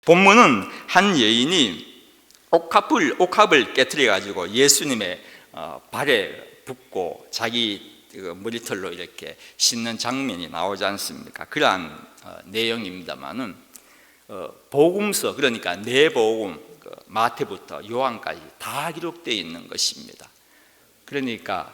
본문은 한 여인이 옥합을 깨트려 가지고 예수님의 발에 붓고 자기 머리털로 이렇게 씻는 장면이 나오지 않습니까? 그러한 내용입니다만은 복음서, 그러니까 네 복음, 마태부터 요한까지 다 기록되어 있는 것입니다. 그러니까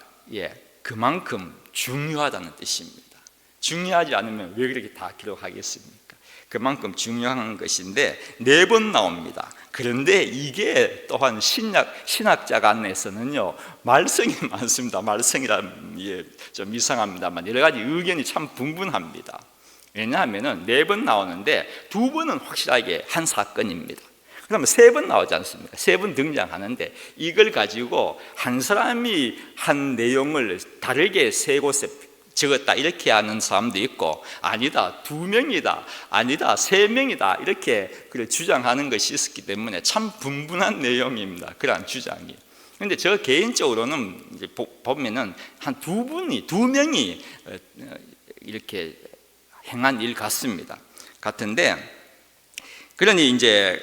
그만큼 중요하다는 뜻입니다. 중요하지 않으면 왜 그렇게 다 기록하겠습니까? 그만큼 중요한 것인데 4번 나옵니다. 그런데 이게 또한 신학자 간에서는요 말썽이 많습니다. 말썽이라면 좀 이상합니다만 여러 가지 의견이 참 분분합니다. 왜냐하면 4번 나오는데 2번은 확실하게 한 사건입니다. 그러면 3번 나오지 않습니까? 3번 등장하는데 이걸 가지고 한 사람이 한 내용을 다르게 3곳에 적었다 이렇게 하는 사람도 있고, 아니다 2명이다, 아니다 3명이다 이렇게 주장하는 것이 있었기 때문에 참 분분한 내용입니다. 그러한 주장이. 그런데 저 개인적으로는 이제 보면은 한 2명이 이렇게 행한 일 같은데, 그러니 이제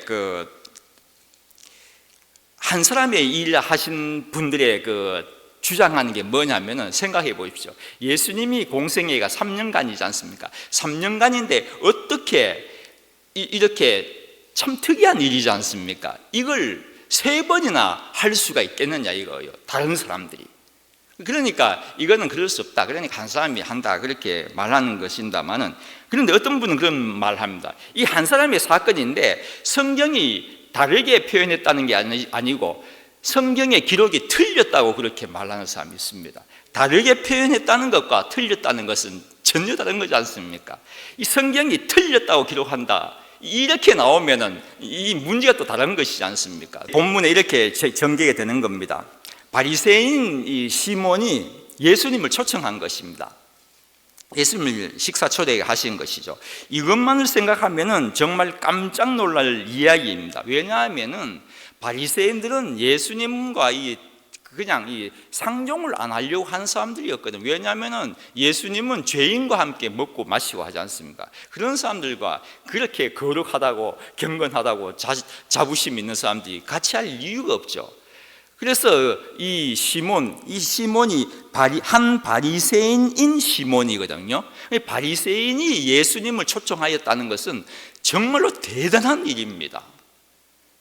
한 사람의 일을 하신 분들의 주장하는 게 뭐냐면은, 생각해 보십시오. 예수님이 공생애가 3년간이지 않습니까? 3년간인데 어떻게 이렇게 참 특이한 일이지 않습니까? 이걸 3번이나 할 수가 있겠느냐 이거예요, 다른 사람들이. 그러니까 이거는 그럴 수 없다. 그러니까 한 사람이 한다 그렇게 말하는 것입니다만은, 그런데 어떤 분은 그런 말을 합니다. 이 한 사람의 사건인데 성경이 다르게 표현했다는 게 아니고 성경의 기록이 틀렸다고 그렇게 말하는 사람이 있습니다. 다르게 표현했다는 것과 틀렸다는 것은 전혀 다른 거지 않습니까? 이 성경이 틀렸다고 기록한다 이렇게 나오면은 이 문제가 또 다른 것이지 않습니까? 본문에 이렇게 전개가 되는 겁니다. 바리새인 이 시몬이 예수님을 초청한 것입니다. 예수님을 식사 초대하신 것이죠. 이것만을 생각하면은 정말 깜짝 놀랄 이야기입니다. 왜냐하면은 바리새인들은 예수님과 그냥 상종을 안 하려고 하는 사람들이었거든요. 왜냐하면은 예수님은 죄인과 함께 먹고 마시고 하지 않습니까? 그런 사람들과 그렇게 거룩하다고 경건하다고 자부심 있는 사람들이 같이 할 이유가 없죠. 그래서 이 시몬이 한 바리새인인 시몬이거든요. 바리새인이 예수님을 초청하였다는 것은 정말로 대단한 일입니다.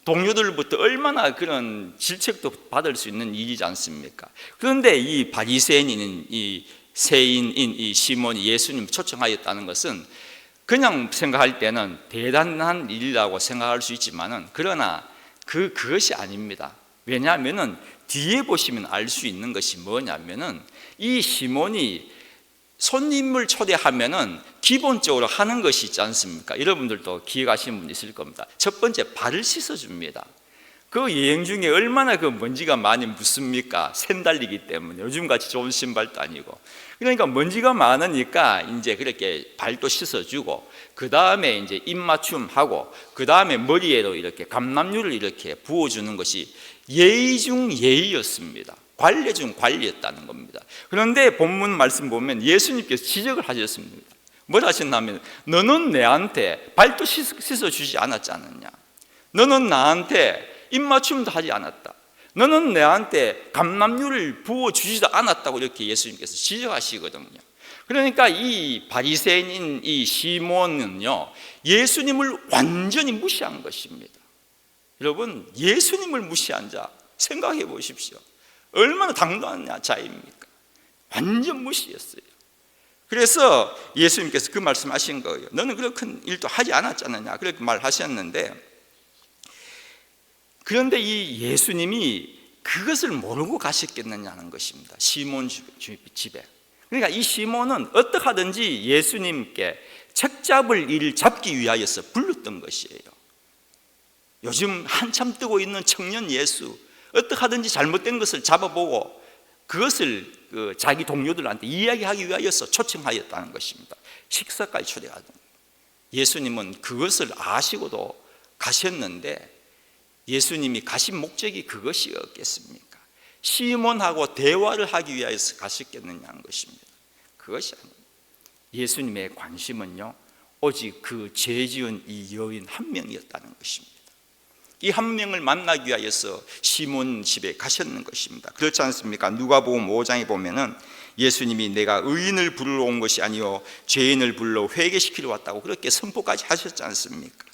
동료들부터 얼마나 그런 질책도 받을 수 있는 일이지 않습니까? 그런데 이 바리새인인 이 세인인 이 시몬이 예수님을 초청하였다는 것은 그냥 생각할 때는 대단한 일이라고 생각할 수 있지만은, 그러나 그것이 아닙니다. 왜냐하면은 뒤에 보시면 알 수 있는 것이 뭐냐면은, 이 시몬이 손님을 초대하면은 기본적으로 하는 것이 있지 않습니까? 여러분들도 기억하시는 분 있을 겁니다. 첫 번째, 발을 씻어줍니다. 그 여행 중에 얼마나 먼지가 많이 묻습니까? 샌달리기 때문에. 요즘같이 좋은 신발도 아니고. 그러니까 먼지가 많으니까 이제 그렇게 발도 씻어주고, 그 다음에 이제 입맞춤하고, 그 다음에 머리에도 이렇게 감람유를 이렇게 부어주는 것이 예의 중 예의였습니다. 관례 중 관리였다는 겁니다. 그런데 본문 말씀 보면 예수님께서 지적을 하셨습니다. 뭘 하셨냐면, 너는 내한테 발도 씻어주지 않았지 않느냐? 너는 나한테 입맞춤도 하지 않았다. 너는 내한테 감람유를 부어주지도 않았다고 이렇게 예수님께서 지적하시거든요. 그러니까 이 바리새인인 이 시몬은요, 예수님을 완전히 무시한 것입니다. 여러분, 예수님을 무시한 자 생각해 보십시오. 얼마나 당당한 자입니까? 완전 무시했어요. 그래서 예수님께서 그 말씀하신 거예요. 너는 그런 큰 일도 하지 않았잖느냐 그렇게 말하셨는데, 그런데 이 예수님이 그것을 모르고 가셨겠느냐는 것입니다. 시몬 집에. 그러니까 이 시몬은 어떻게 하든지 예수님께 책 잡을 일을 잡기 위하여서 불렀던 것이에요. 요즘 한참 뜨고 있는 청년 예수, 어떻게 하든지 잘못된 것을 잡아보고 그것을 자기 동료들한테 이야기하기 위하여서 초청하였다는 것입니다. 식사까지 초대하던. 예수님은 그것을 아시고도 가셨는데, 예수님이 가신 목적이 그것이었겠습니까? 시몬하고 대화를 하기 위해서 가셨겠느냐는 것입니다. 그것이 아닙니다. 예수님의 관심은요, 오직 그 죄 지은 이 여인 한 명이었다는 것입니다. 이 한 명을 만나기 위하여서 시몬 집에 가셨는 것입니다. 그렇지 않습니까? 누가복음 5장에 보면은 예수님이 내가 의인을 부르러 온 것이 아니요 죄인을 불러 회개시키러 왔다고 그렇게 선포까지 하셨지 않습니까?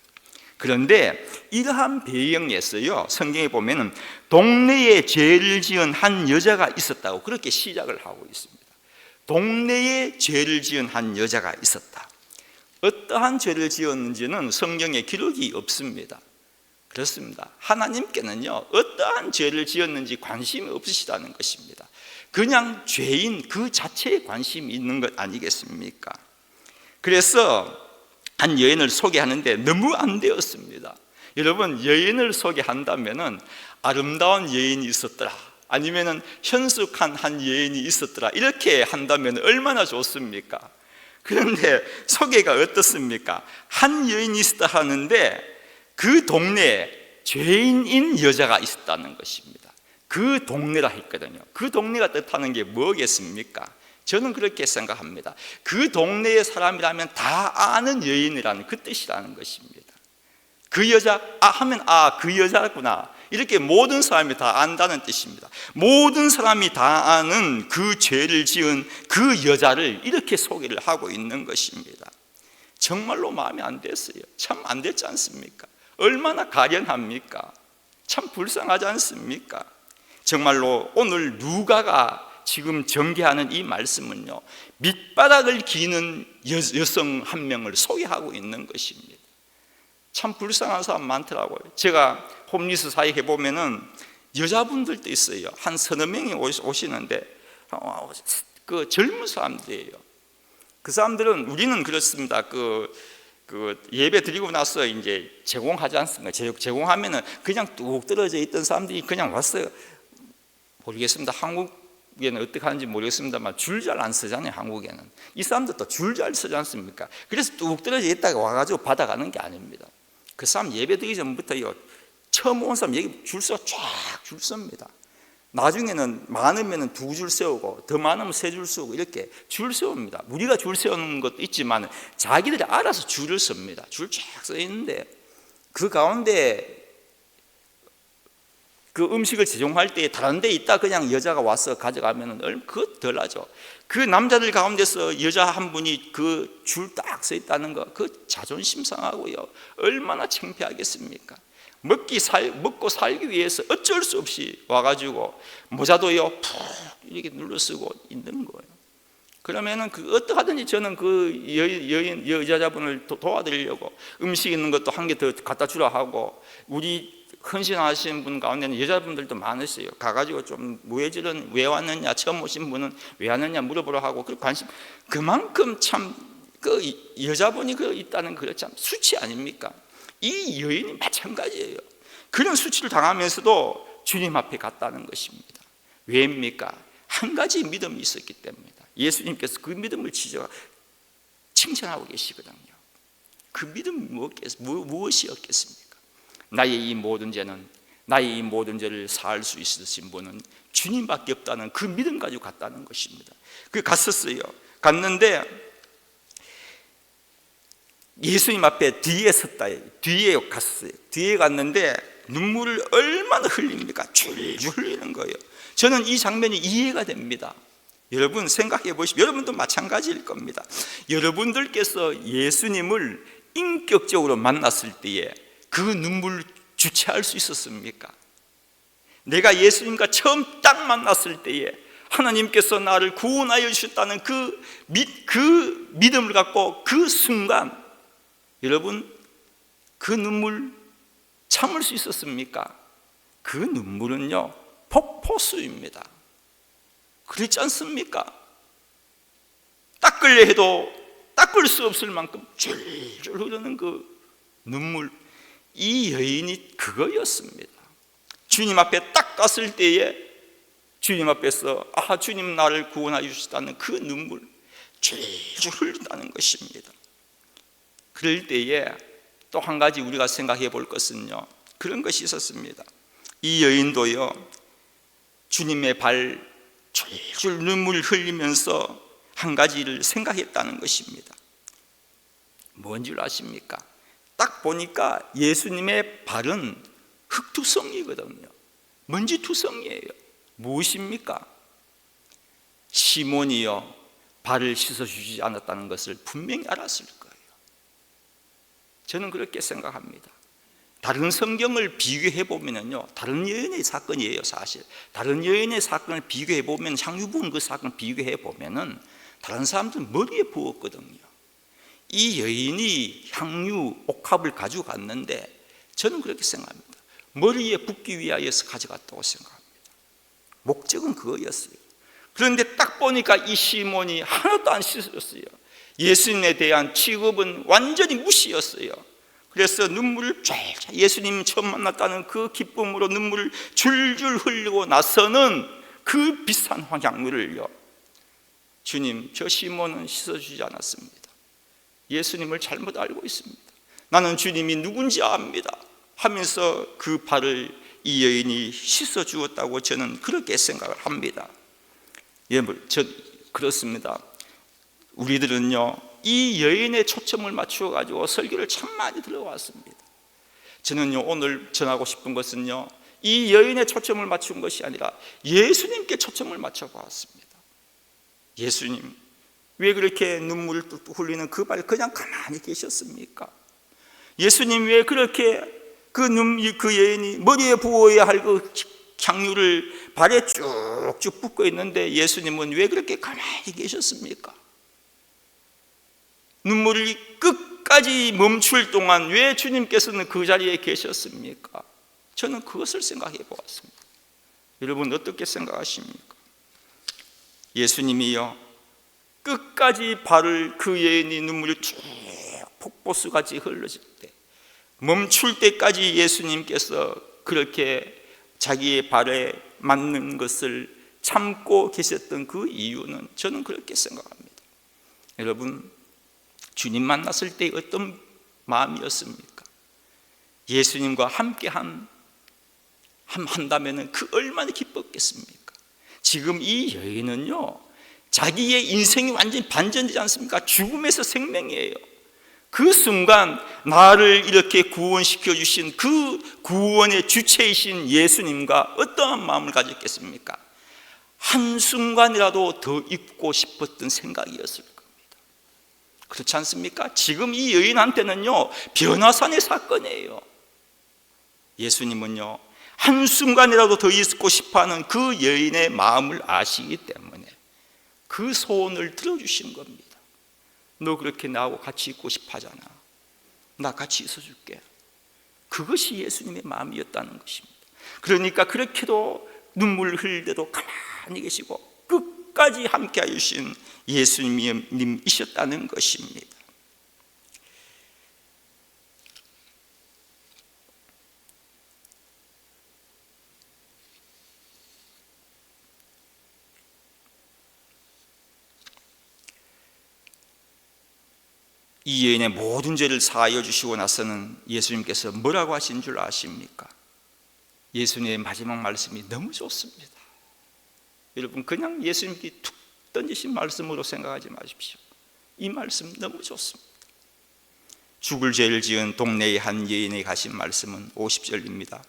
그런데 이러한 배경에서요, 성경에 보면은 동네에 죄를 지은 한 여자가 있었다고 그렇게 시작을 하고 있습니다. 동네에 죄를 지은 한 여자가 있었다. 어떠한 죄를 지었는지는 성경에 기록이 없습니다. 그렇습니다. 하나님께는요, 어떠한 죄를 지었는지 관심이 없으시다는 것입니다. 그냥 죄인 그 자체에 관심이 있는 것 아니겠습니까? 그래서 한 여인을 소개하는데 너무 안 되었습니다. 여러분, 여인을 소개한다면은 아름다운 여인이 있었더라, 아니면은 현숙한 한 여인이 있었더라, 이렇게 한다면 얼마나 좋습니까? 그런데 소개가 어떻습니까? 한 여인이 있었다 하는데 그 동네에 죄인인 여자가 있었다는 것입니다. 그 동네라 했거든요. 그 동네가 뜻하는 게 뭐겠습니까? 저는 그렇게 생각합니다. 그 동네의 사람이라면 다 아는 여인이라는 그 뜻이라는 것입니다. 그 여자, 하면 그 여자구나, 이렇게 모든 사람이 다 안다는 뜻입니다. 모든 사람이 다 아는 그 죄를 지은 그 여자를 이렇게 소개를 하고 있는 것입니다. 정말로 마음에 안 됐어요. 참 안 됐지 않습니까? 얼마나 가련합니까? 참 불쌍하지 않습니까? 정말로 오늘 누가가 지금 전개하는 이 말씀은요, 밑바닥을 기는 여성 한 명을 소개하고 있는 것입니다. 참 불쌍한 사람 많더라고요. 제가 홈리스 사이에 보면은 여자분들도 있어요. 한 서너 명이 오시는데 그 젊은 사람들이에요. 그 사람들은, 우리는 그렇습니다. 그 예배 드리고 나서 이제 제공하지 않습니까? 제공하면은 그냥 뚝 떨어져 있던 사람들이 그냥 왔어요. 모르겠습니다. 한국에는 어떻게 하는지 모르겠습니다만 줄 잘 안 서잖아요. 한국에는 이 사람들도 줄 잘 서지 않습니까? 그래서 뚝 떨어져 있다가 와가지고 받아가는 게 아닙니다. 그 사람 예배 드리기 전부터요, 처음 온 사람 여기 줄 서 쫙 줄 섭니다. 나중에는 많으면 2줄 세우고 더 많으면 3줄 세우고 이렇게 줄 세웁니다. 우리가 줄 세우는 것도 있지만 자기들이 알아서 줄을 섭니다. 줄 쫙 서 있는데 그 가운데 그 음식을 제공할 때 다른 데 있다 그냥 여자가 와서 가져가면 그것 덜 하죠. 그 남자들 가운데서 여자 한 분이 그 줄 딱 서 있다는 거, 그 자존심 상하고요, 얼마나 창피하겠습니까? 먹고 살기 위해서 어쩔 수 없이 와가지고 모자도요 푹 이렇게 눌러 쓰고 있는 거예요. 그러면은 어떻게 하든지 저는 그 여자분을 도와드리려고 음식 있는 것도 한 개 더 갖다 주라 하고, 우리 헌신하시는 분 가운데는 여자분들도 많으세요. 가가지고 좀 무예절은 왜 왔느냐, 처음 오신 분은 왜 왔느냐 물어보라 하고, 그 관심, 그만큼 참 그 여자분이 있다는 그 참 수치 아닙니까? 이 여인이 마찬가지예요. 그런 수치를 당하면서도 주님 앞에 갔다는 것입니다. 왜입니까? 한 가지 믿음이 있었기 때문이다. 예수님께서 그 믿음을 칭찬하고 계시거든요. 그 믿음이 무엇이었겠습니까? 나의 이 모든 죄를 사할 수 있으신 분은 주님밖에 없다는 그 믿음 가지고 갔다는 것입니다. 그 갔었어요. 갔는데 예수님 앞에 뒤에 갔어요. 뒤에 갔는데 눈물을 얼마나 흘립니까? 줄줄 흘리는 거예요. 저는 이 장면이 이해가 됩니다. 여러분 생각해 보십시오. 여러분도 마찬가지일 겁니다. 여러분들께서 예수님을 인격적으로 만났을 때에 그 눈물을 주체할 수 있었습니까? 내가 예수님과 처음 딱 만났을 때에 하나님께서 나를 구원하여 주셨다는 그 믿음을 갖고 그 순간, 여러분 그 눈물 참을 수 있었습니까? 그 눈물은요 폭포수입니다. 그렇지 않습니까? 닦으려 해도 닦을 수 없을 만큼 줄줄 흐르는 그 눈물, 이 여인이 그거였습니다. 주님 앞에 딱 갔을 때에 주님 앞에서 주님 나를 구원하여 주셨다는 그 눈물 줄줄 흘린다는 것입니다. 그럴 때에 또 한 가지 우리가 생각해 볼 것은요, 그런 것이 있었습니다. 이 여인도요 주님의 발 줄줄 눈물을 흘리면서 한 가지를 생각했다는 것입니다. 뭔 줄 아십니까? 딱 보니까 예수님의 발은 흙투성이거든요. 먼지투성이에요. 무엇입니까? 시몬이요, 발을 씻어주지 않았다는 것을 분명히 알았을 거예요. 저는 그렇게 생각합니다. 다른 성경을 비교해 보면요, 다른 여인의 사건이에요. 사실 다른 여인의 사건을 비교해 보면, 향유 부은 그 사건을 비교해 보면은 다른 사람들은 머리에 부었거든요. 이 여인이 향유 옥합을 가지고 갔는데, 저는 그렇게 생각합니다. 머리에 붓기 위하여서 가져갔다고 생각합니다. 목적은 그거였어요. 그런데 딱 보니까 이 시몬이 하나도 안 씻었어요. 예수님에 대한 취급은 완전히 무시였어요. 그래서 눈물을 쫙, 예수님 처음 만났다는 그 기쁨으로 눈물을 줄줄 흘리고 나서는 그 비싼 향유를요, 주님, 저 시몬은 씻어주지 않았습니다. 예수님을 잘못 알고 있습니다. 나는 주님이 누군지 압니다 하면서 그 발을 이 여인이 씻어주었다고 저는 그렇게 생각을 합니다. 예, 그렇습니다. 우리들은요, 이 여인의 초점을 맞추어 가지고 설교를 참 많이 들어왔습니다. 저는요, 오늘 전하고 싶은 것은요, 이 여인의 초점을 맞춘 것이 아니라 예수님께 초점을 맞춰 보았습니다. 예수님, 왜 그렇게 눈물을 뚝뚝 흘리는 그 발 그냥 가만히 계셨습니까? 예수님, 왜 그렇게 그 여인이 머리에 부어야 할 그 향유를 발에 쭉쭉 붓고 있는데 예수님은 왜 그렇게 가만히 계셨습니까? 눈물이 끝까지 멈출 동안 왜 주님께서는 그 자리에 계셨습니까? 저는 그것을 생각해 보았습니다. 여러분 어떻게 생각하십니까? 예수님이요, 끝까지 발을, 그 여인이 눈물이 쭉 폭포수같이 흘러질 때, 멈출 때까지 예수님께서 그렇게 자기의 발에 맞는 것을 참고 계셨던 그 이유는, 저는 그렇게 생각합니다. 여러분, 주님 만났을 때 어떤 마음이었습니까? 예수님과 함께 한다면 그 얼마나 기뻤겠습니까? 지금 이 여인은요, 자기의 인생이 완전히 반전되지 않습니까? 죽음에서 생명이에요. 그 순간 나를 이렇게 구원시켜 주신 그 구원의 주체이신 예수님과 어떠한 마음을 가졌겠습니까? 한순간이라도 더 있고 싶었던 생각이었을 겁니다. 그렇지 않습니까? 지금 이 여인한테는요, 변화산의 사건이에요. 예수님은요, 한순간이라도 더 있고 싶어하는 그 여인의 마음을 아시기 때문에 그 소원을 들어주신 겁니다. 너 그렇게 나하고 같이 있고 싶어 하잖아. 나 같이 있어줄게. 그것이 예수님의 마음이었다는 것입니다. 그러니까 그렇게도 눈물 흘릴 때도 가만히 계시고 끝까지 함께 해주신 예수님이셨다는 것입니다. 이 여인의 모든 죄를 사하여 주시고 나서는 예수님께서 뭐라고 하신 줄 아십니까? 예수님의 마지막 말씀이 너무 좋습니다. 여러분, 그냥 예수님께 툭 던지신 말씀으로 생각하지 마십시오. 이 말씀 너무 좋습니다. 죽을 죄를 지은 동네의 한 여인에게 하신 말씀은 50절입니다.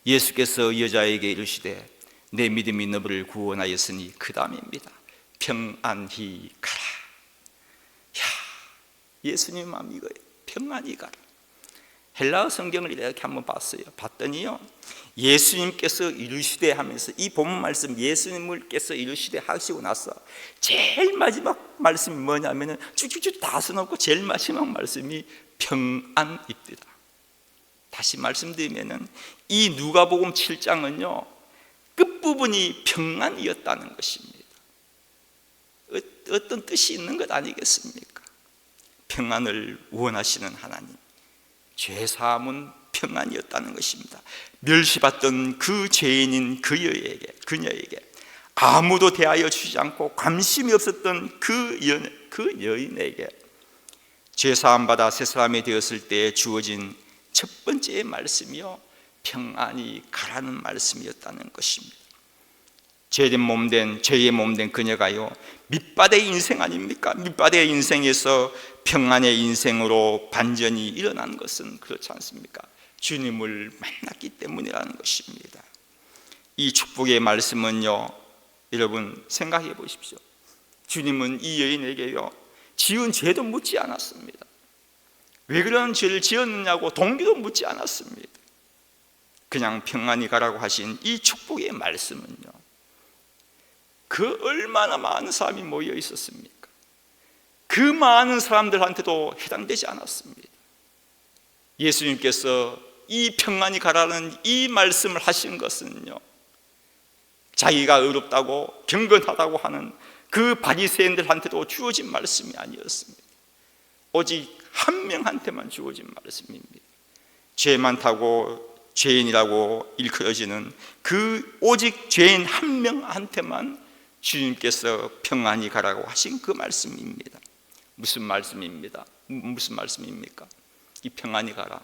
예수께서 여자에게 이르시되 내 믿음이 너를 구원하였으니 그 다음입니다. 평안히 가라. 예수님 마음이 이거예요. 평안히 가라. 헬라어 성경을 이렇게 한번 봤더니요, 예수님께서 이르시되 하면서 이 본문 말씀, 예수님께서 이르시되 하시고 나서 제일 마지막 말씀이 뭐냐면은 쭉쭉쭉 다 써놓고 제일 마지막 말씀이 평안입니다. 다시 말씀드리면은 이 누가복음 7장은요, 끝부분이 평안이었다는 것입니다. 어떤 뜻이 있는 것 아니겠습니까? 평안을 원하시는 하나님, 죄사함은 평안이었다는 것입니다. 멸시받던 그 죄인인 그녀에게 아무도 대하여 주지 않고 관심이 없었던 그 여인에게 죄사함 받아 새 사람이 되었을 때 주어진 첫 번째 말씀이요, 평안히 가라는 말씀이었다는 것입니다. 죄의 몸된 그녀가요, 밑바닥의 인생 아닙니까? 밑바닥의 인생에서 평안의 인생으로 반전이 일어난 것은 그렇지 않습니까? 주님을 만났기 때문이라는 것입니다. 이 축복의 말씀은요, 여러분 생각해 보십시오. 주님은 이 여인에게요, 지은 죄도 묻지 않았습니다. 왜 그런 죄를 지었느냐고 동기도 묻지 않았습니다. 그냥 평안히 가라고 하신 이 축복의 말씀은요, 그 얼마나 많은 사람이 모여 있었습니까? 그 많은 사람들한테도 해당되지 않았습니다. 예수님께서 이 평안히 가라는 이 말씀을 하신 것은요, 자기가 의롭다고 경건하다고 하는 그 바리새인들한테도 주어진 말씀이 아니었습니다. 오직 한 명한테만 주어진 말씀입니다. 죄 많다고 죄인이라고 일컬어지는 그 오직 죄인 한 명한테만 주님께서 평안히 가라고 하신 그 말씀입니다. 무슨 말씀입니다? 무슨 말씀입니까? 이 평안히 가라,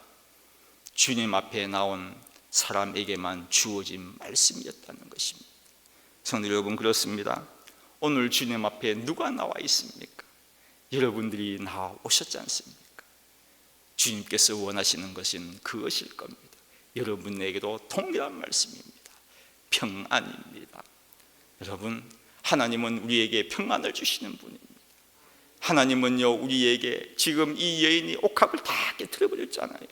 주님 앞에 나온 사람에게만 주어진 말씀이었다는 것입니다. 성도 여러분, 그렇습니다. 오늘 주님 앞에 누가 나와 있습니까? 여러분들이 나오셨지 않습니까? 주님께서 원하시는 것은 그것일 겁니다. 여러분에게도 동일한 말씀입니다. 평안입니다. 여러분, 하나님은 우리에게 평안을 주시는 분입니다. 하나님은요, 우리에게 지금 이 여인이 옥합을 다 깨트려버렸잖아요.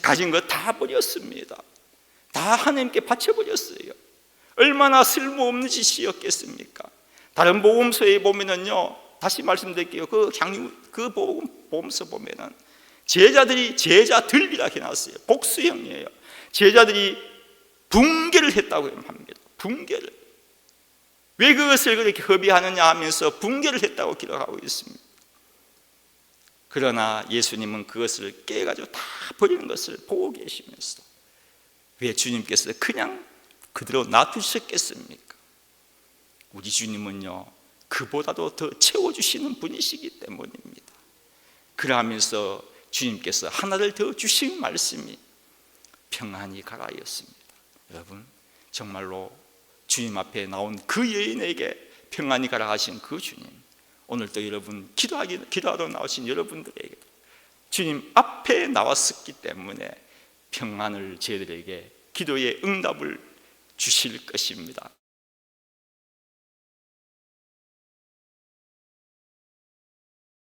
가진 거 다 버렸습니다. 다 하나님께 바쳐버렸어요. 얼마나 쓸모없는 짓이었겠습니까? 다른 복음서에 보면은요, 다시 말씀드릴게요. 그 복음서 보면은 제자들이라 해놨어요. 복수형이에요. 제자들이 붕괴를 했다고 합니다. 붕괴를. 왜 그것을 그렇게 허비하느냐 하면서 붕괴를 했다고 기록하고 있습니다. 그러나 예수님은 그것을 깨가지고 다 버리는 것을 보고 계시면서 왜 주님께서 그냥 그대로 놔두셨겠습니까? 우리 주님은요, 그보다도 더 채워주시는 분이시기 때문입니다. 그러하면서 주님께서 하나를 더 주신 말씀이 평안히 가라였습니다. 여러분, 정말로 주님 앞에 나온 그 여인에게 평안히 가라 하신 그 주님, 오늘도 여러분 기도하러 나오신 여러분들에게 주님 앞에 나왔었기 때문에 평안을 저희들에게 기도의 응답을 주실 것입니다.